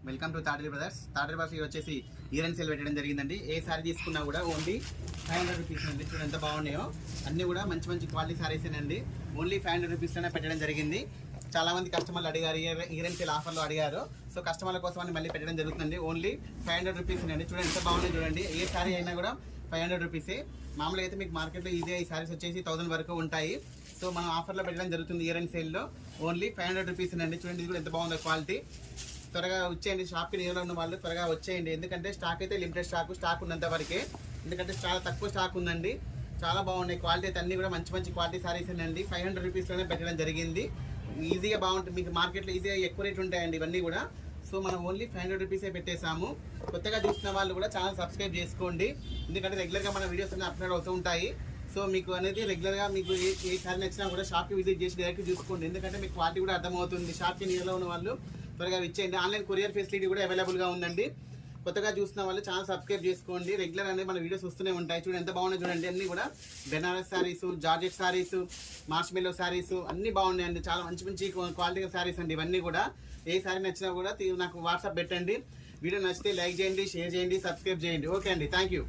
Welcome to Tatari brothers. Tatari brothers వచ్చేసి year end sale పెట్టడం జరిగిందండి. ఏ సారీ తీసుకున్నా కూడా ఓన్లీ 500 రూపీస్ అండి. చూడండి ఎంత బాగున్నాయో, అన్నీ కూడా మంచి మంచి క్వాలిటీ సారీస్ అండి. ఓన్లీ 500 రూపీస్లోనే పెట్టడం జరిగింది. చాలా మంది కస్టమర్లు అడిగారు, ఇయర్ అండ్ సేల్ ఆఫర్లో అడిగారు. సో కస్టమర్ల కోసం అని మళ్ళీ పెట్టడం జరుగుతుంది. ఓన్లీ 500 రూపీస్ అండి. చూడండి ఎంత బాగున్నాయి చూడండి. ఏ సారీ అయినా కూడా 500 రూపీసే. మామూలుగా అయితే మీకు మార్కెట్లో ఈజీగా ఈ సారీస్ వచ్చేసి 1000 వరకు ఉంటాయి. సో మనం ఆఫర్లో పెట్టడం జరుగుతుంది ఇయర్ అండ్ సేల్లో. ఓన్లీ 500 రూపీస్ అండి. చూడండి ఇది కూడా ఎంత బాగుందో క్వాలిటీ. త్వరగా వచ్చేయండి, షాప్కి నియర్లో ఉన్న వాళ్ళు త్వరగా వచ్చేయండి. ఎందుకంటే స్టాక్ అయితే లిమిటెడ్ స్టాక్ ఉన్నంత వరకే. ఎందుకంటే చాలా తక్కువ స్టాక్ ఉందండి. చాలా బాగున్నాయి క్వాలిటీ అయితే, అన్నీ కూడా మంచి మంచి క్వాలిటీ సారీస్ అండి. 500 రూపీస్లోనే పెట్టడం జరిగింది. ఈజీగా బాగుంటుంది. మీకు మార్కెట్లో ఈజీగా ఎక్కువ రేట్ ఉంటాయండి ఇవన్నీ కూడా. సో మనం ఓన్లీ 500 రూపీసే పెట్టేశాము. కొత్తగా చూసిన వాళ్ళు కూడా ఛానల్ సబ్స్క్రైబ్ చేసుకోండి. ఎందుకంటే రెగ్యులర్గా మన వీడియోస్ అన్నీ అప్లోడ్ అవుతూ ఉంటాయి. సో మీకు అనేది రెగ్యులర్గా మీకు ఏ సారీ నచ్చినా కూడా షాప్కి విజిట్ చేసి డైరెక్ట్ చూసుకోండి. ఎందుకంటే మీకు క్వాలిటీ కూడా అర్థమవుతుంది. షాప్కి నియర్లో ఉన్న వాళ్ళు త్వరగా ఇచ్చేయండి. ఆన్లైన్ కొరియర్ ఫెసిలిటీ కూడా అవైలబుల్గా ఉందండి. కొత్తగా చూసిన వాళ్ళు ఛానల్ సబ్స్క్రైబ్ చేసుకోండి. రెగ్యులర్ అనేది మన వీడియోస్ వస్తూనే ఉంటాయి. చూడండి ఎంత బాగున్నాయి చూడండి. అన్నీ కూడా బెనారస్ శారీస్, జార్జెట్ శారీస్, మార్ష్మెల్లో శారీస్ అన్నీ బాగున్నాయండి. చాలా మంచి మంచి క్వాలిటీ శారీస్ అండి ఇవన్నీ కూడా. ఏ శారీ నచ్చినా కూడా నాకు వాట్సాప్ పెట్టండి. వీడియో నచ్చితే లైక్ చేయండి, షేర్ చేయండి, సబ్స్క్రైబ్ చేయండి. ఓకే అండి, థ్యాంక్ యూ.